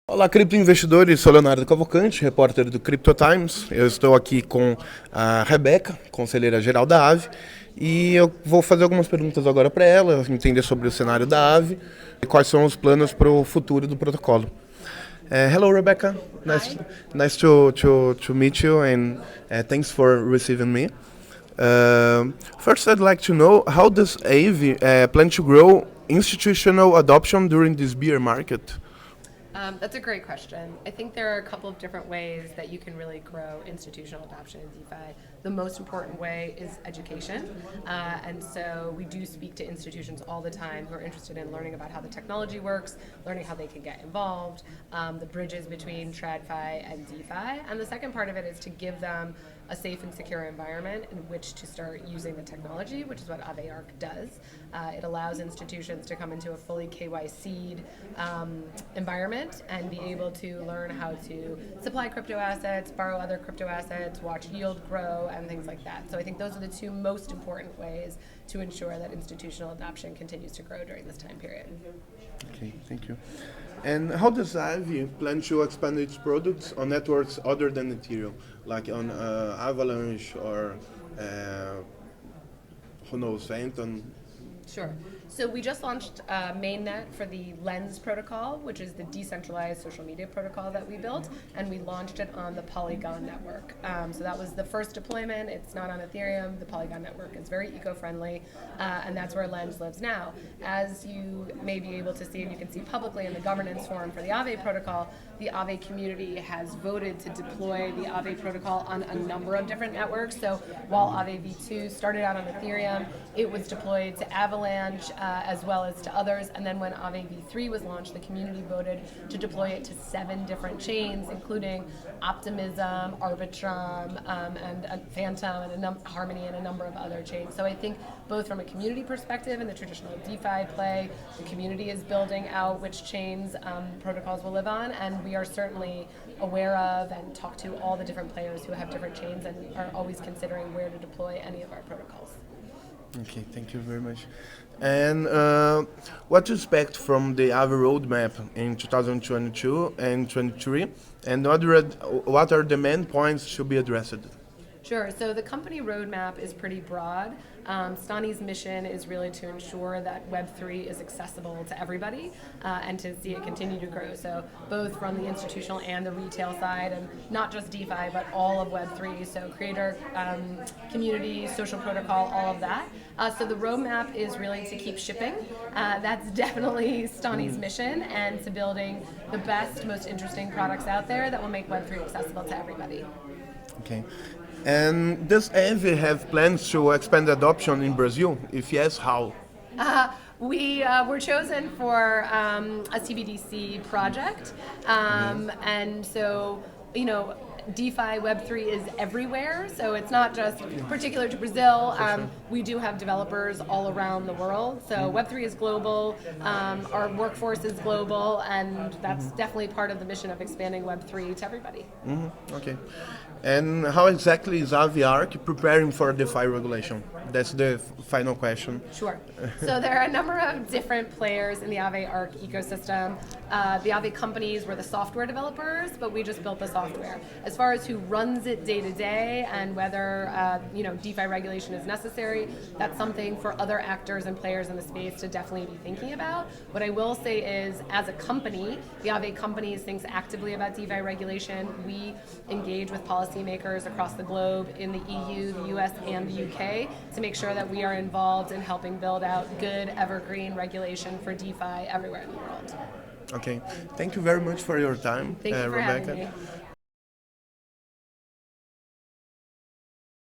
Olá, criptoinvestidores, sou Leonardo Cavalcante, repórter do Crypto Times. Eu estou aqui com a Rebecca, Conselheira Geral da Aave, e eu vou fazer algumas perguntas agora para ela, entender sobre o cenário da Aave e quais são os planos para o futuro do protocolo. Hello, Rebecca. Nice to meet you, and thanks for receiving me. First, I'd like to know how does Aave plan to grow institutional adoption during this bear market? That's a great question. I think there are a couple of different ways that you can really grow institutional adoption in DeFi. The most important way is education. And so we do speak to institutions all the time who are interested in learning about how the technology works, learning how they can get involved, the bridges between TradFi and DeFi. And the second part of it is to give them a safe and secure environment in which to start using the technology, which is what Aave Arc does. It allows institutions to come into a fully KYC'd environment and be able to learn how to supply crypto assets, borrow other crypto assets, watch yield grow, and things like that. So I think those are the two most important ways to ensure that institutional adoption continues to grow during this time period. Okay, thank you. And how does Aave plan to expand its products on networks other than Ethereum, like on Avalanche or who knows, Phantom? Sure. So we just launched mainnet for the Lens protocol, which is the decentralized social media protocol that we built, and we launched it on the Polygon network. So that was the first deployment. It's not on Ethereum. The Polygon network is very eco-friendly, and that's where Lens lives now. As you may be able to see, and you can see publicly in the governance forum for the Aave protocol, the Aave community has voted to deploy the Aave protocol on a number of different networks. So while Aave v2 started out on Ethereum, it was deployed to Avalanche, as well as to others. And then when Aave v3 was launched, the community voted to deploy it to 7 different chains, including Optimism, Arbitrum, and Phantom, and Harmony, and a number of other chains. So I think both from a community perspective and the traditional DeFi play, the community is building out which chains protocols will live on, and we are certainly aware of and talk to all the different players who have different chains and are always considering where to deploy any of our protocols. Okay, thank you very much. And what to expect from the Aave roadmap in 2022 and 2023, and what are the main points to be addressed? Sure. So the company roadmap is pretty broad. Stani's mission is really to ensure that Web3 is accessible to everybody and to see it continue to grow. So both from the institutional and the retail side, and not just DeFi, but all of Web3. So creator, community, social protocol, all of that. So the roadmap is really to keep shipping. That's definitely Stani's mission, and to building the best, most interesting products out there that will make Web3 accessible to everybody. Okay. And does Aave have plans to expand adoption in Brazil? If yes, how? We were chosen for a CBDC project, and so, DeFi Web3 is everywhere, so it's not just particular to Brazil. We do have developers all around the world, so Web3 is global, our workforce is global, and that's definitely part of the mission of expanding Web3 to everybody. Okay. And how exactly is Aave Arc preparing for DeFi regulation? That's the final question. Sure. So there are a number of different players in the Aave Arc ecosystem. The Aave companies were the software developers, but we just built the software. As far as who runs it day to day and whether DeFi regulation is necessary, that's something for other actors and players in the space to definitely be thinking about. What I will say is, as a company, the Aave companies thinks actively about DeFi regulation. We engage with policymakers across the globe in the EU, the US, and the UK to make sure that we are involved in helping build out good evergreen regulation for DeFi everywhere in the world. Okay. Thank you very much for your time, Thank you for Rebecca. having me.